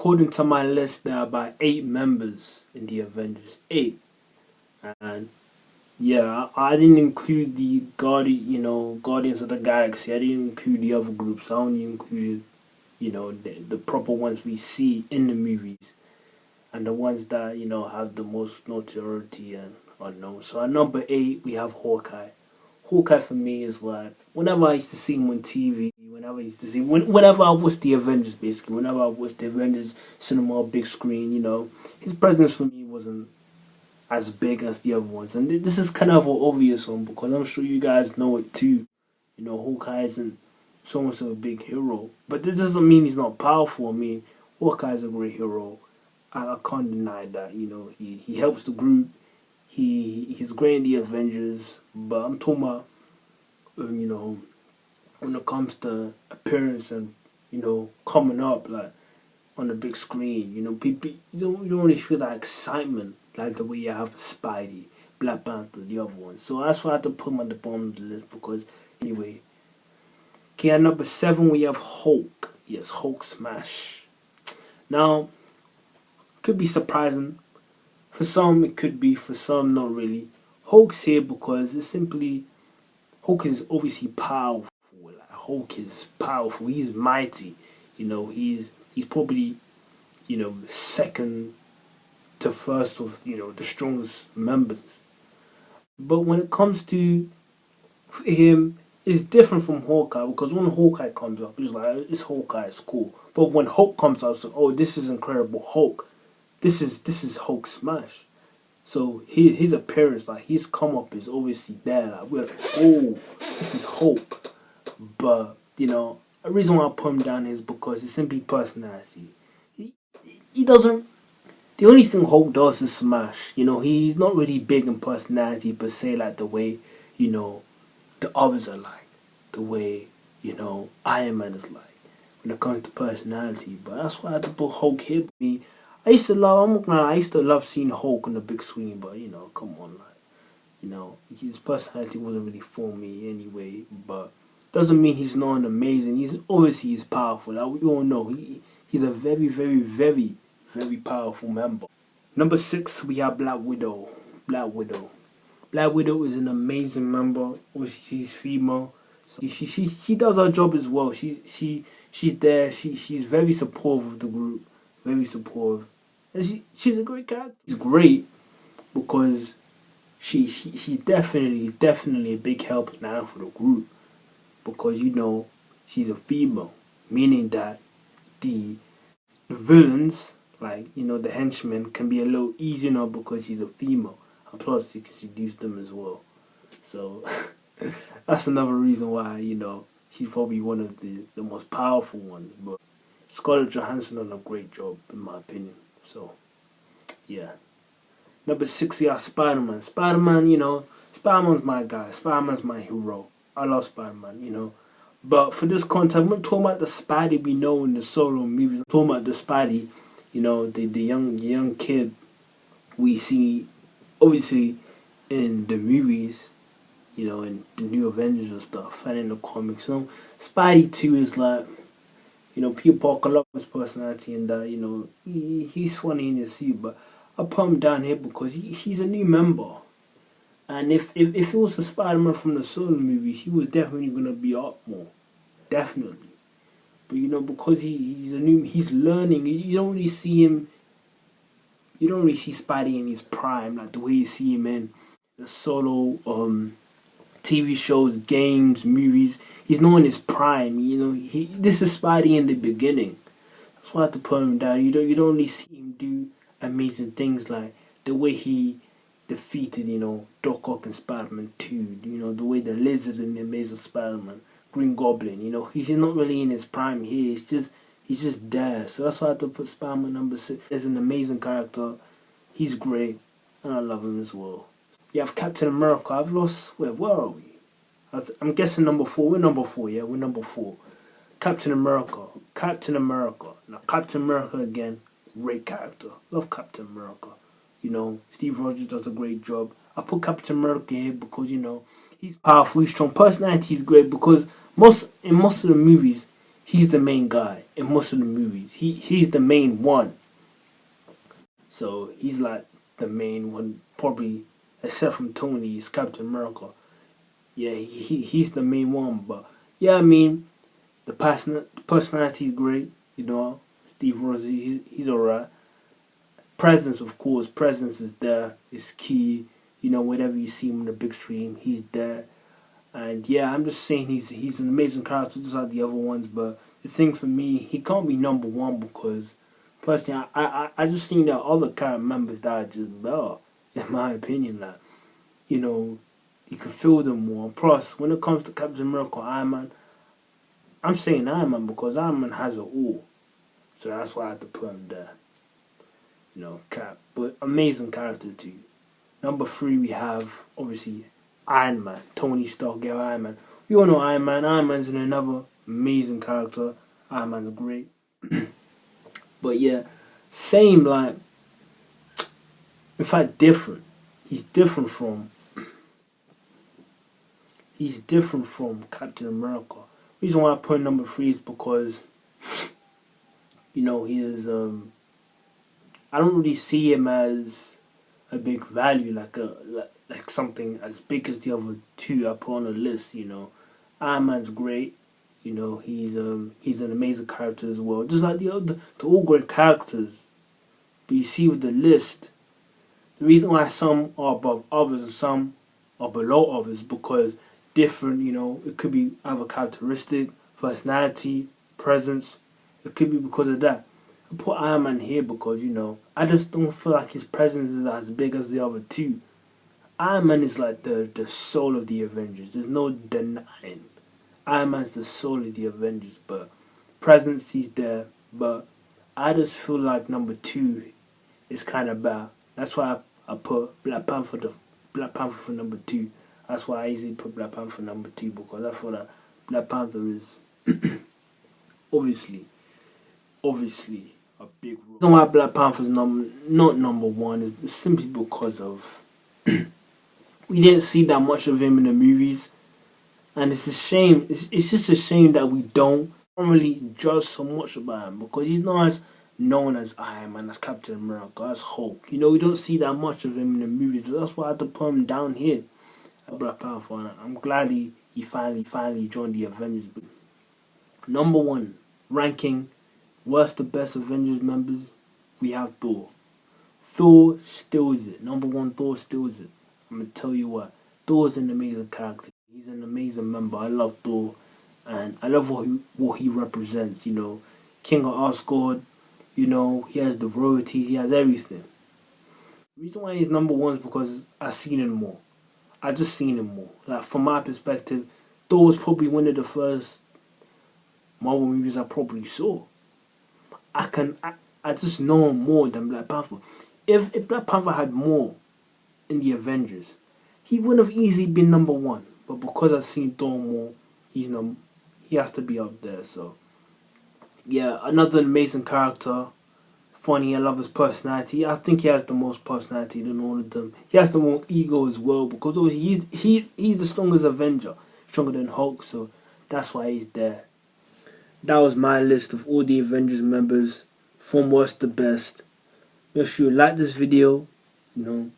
according to my list, there are about 8 members in the Avengers. 8. And yeah, I didn't include the Guardians of the Galaxy. I didn't include the other groups. I only included, the proper ones we see in the movies, and the ones that have the most notoriety and unknown. So at number 8 we have Hawkeye. Hawkeye for me is like whenever I used to see him on TV, whenever I watched the Avengers, basically whenever I watched the Avengers cinema big screen, his presence for me wasn't as big as the other ones. And this is kind of an obvious one because I'm sure you guys know it too. Hawkeye isn't so much of a big hero, but this doesn't mean he's not powerful. I mean, Hawkeye is a great hero. I can't deny that. He helps the group. He's great in the Avengers, but I'm talking about when it comes to appearance and coming up like on the big screen. People you don't really feel that excitement like the way you have Spidey, Black Panther, the other ones. So that's why I had to put him at the bottom of the list because anyway. Okay, at number 7 we have Hulk. Yes, Hulk smash. Now, could be surprising. For some it could be, for some not really. Hulk's here because Hulk is obviously powerful. Like, Hulk is powerful. He's mighty. He's probably second to first of the strongest members. But when it comes to him, it's different from Hawkeye because when Hawkeye comes up, it's like it's Hawkeye, it's cool. But when Hulk comes out, it's like, oh, this is incredible Hulk. This is Hulk smash. So his appearance, like his come up, is obviously there. Like we're like, oh, this is Hulk. But the reason why I put him down is because it's simply personality. He doesn't. The only thing Hulk does is smash. He's not really big in personality per se, like the way the others are like, the way Iron Man is like when it comes to personality. But that's why I had to put Hulk here. I used to love seeing Hulk on the big screen, but come on, like, his personality wasn't really for me anyway. But doesn't mean he's not amazing. He's powerful. Like we all know, he's a very, very, very, very powerful member. Number 6 we have Black Widow. Black Widow is an amazing member. Obviously she's female, so she does her job as well. She's there. She's very supportive of the group. Very supportive, and she's a great character. She's great because she's definitely a big help now for the group because she's a female, meaning that the villains, like the henchmen, can be a little easier now because she's a female, and plus you can seduce them as well. So that's another reason why she's probably one of the most powerful ones. But Scarlett Johansson done a great job, in my opinion. So, yeah. Number 6, yeah, Spider-Man. Spider-Man, Spider-Man's my guy. Spider-Man's my hero. I love Spider-Man, But for this content, I'm not talking about the Spidey we know in the solo movies. I'm talking about the Spidey, the young kid we see, obviously, in the movies, in the new Avengers and stuff, and in the comics. Spidey 2 is like, Peter Parker loves his personality and that, he's funny in his suit, but I put him down here because he's a new member. And if it was a Spider-Man from the solo movies, he was definitely going to be up more. Definitely. But, because he's learning, you don't really see Spidey in his prime, like the way you see him in the solo TV shows, games, movies. He's not in his prime. This is Spidey in the beginning. That's why I have to put him down. You don't really see him do amazing things like the way he defeated, Doc Ock and Spider-Man 2. The way the Lizard in the Amazing Spider-Man, Green Goblin. He's not really in his prime here. He's just there. So that's why I have to put Spider-Man number 6. He's an amazing character. He's great, and I love him as well. You have Captain America. I've lost. Where are we? I'm guessing number 4. We're number 4, yeah? We're number 4. Captain America. Now, Captain America again. Great character. Love Captain America. Steve Rogers does a great job. I put Captain America here because, he's powerful, he's strong. Personality is great because in most of the movies, he's the main guy in most of the movies. He's the main one. So he's like the main one, probably except from Tony, is Captain America. Yeah, he's the main one. But yeah, I mean, the personality is great. You know, Steve Rossi, he's alright. Presence, of course, presence is there. Is key. You know, whenever you see him on the big screen, he's there. And yeah, I'm just saying he's an amazing character, just like the other ones. But the thing for me, he can't be number one because personally, I just think there are other character members that are just better, in my opinion. That you know, you can feel them more. Plus, when it comes to Captain America, Iron Man, I'm saying Iron Man because Iron Man has it all. So that's why I had to put him there. You know, Cap, but amazing character too. Number 3, we have obviously Iron Man, Tony Stark, yeah, Iron Man. We all know Iron Man. Iron Man's another amazing character. Iron Man's great. But yeah, same like, in fact, different. He's different from. He's different from Captain America. The reason why I put number 3 is because, you know, he is. I don't really see him as a big value, like something as big as the other 2 I put on the list. You know, Iron Man's great. You know, he's an amazing character as well. Just like the all great characters. But you see with the list, the reason why some are above others and some are below others because different. You know, it could be other characteristic, personality, presence. It could be because of that. I put Iron Man here because, you know, I just don't feel like his presence is as big as the other 2. Iron Man is like the soul of the Avengers. There's no denying. Iron Man's the soul of the Avengers, but presence, he's there. But I just feel like number 2 is kind of bad. That's why I put Black Panther for number 2. That's why I easily put Black Panther number 2 because I feel that Black Panther is obviously a big role. The reason why Black Panther's not number 1 is simply because of we didn't see that much of him in the movies, and it's a shame. It's just a shame that we don't really judge so much about him because he's not as known as Iron Man, as Captain America, as Hulk. You know, we don't see that much of him in the movies. So that's why I had to put him down here at Black Panther. And I'm glad he finally joined the Avengers. But number 1 ranking. What's the best Avengers members? We have Thor. Thor steals it. Number 1, Thor steals it. I'm going to tell you what. Thor's an amazing character. He's an amazing member. I love Thor. And I love what he represents, you know. King of Asgard, you know, he has the royalties, he has everything. The reason why he's number 1 is because I've seen him more. I just seen him more. Like, from my perspective, Thor was probably one of the first Marvel movies I probably saw. I just know him more than Black Panther. If Black Panther had more in the Avengers, he would have easily been number 1. But because I've seen Thor more, he has to be up there. So yeah, another amazing character. Funny, I love his personality. I think he has the most personality than all of them. He has the most ego as well because obviously he's the strongest Avenger, stronger than Hulk. So that's why he's there. That was my list of all the Avengers members, from worst to best. Make sure you like this video, you know,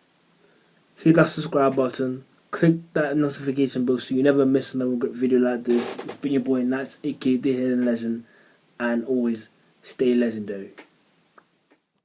hit that subscribe button, click that notification bell so you never miss another great video like this. It's been your boy Natz, aka the Hidden Legend, and always stay legendary.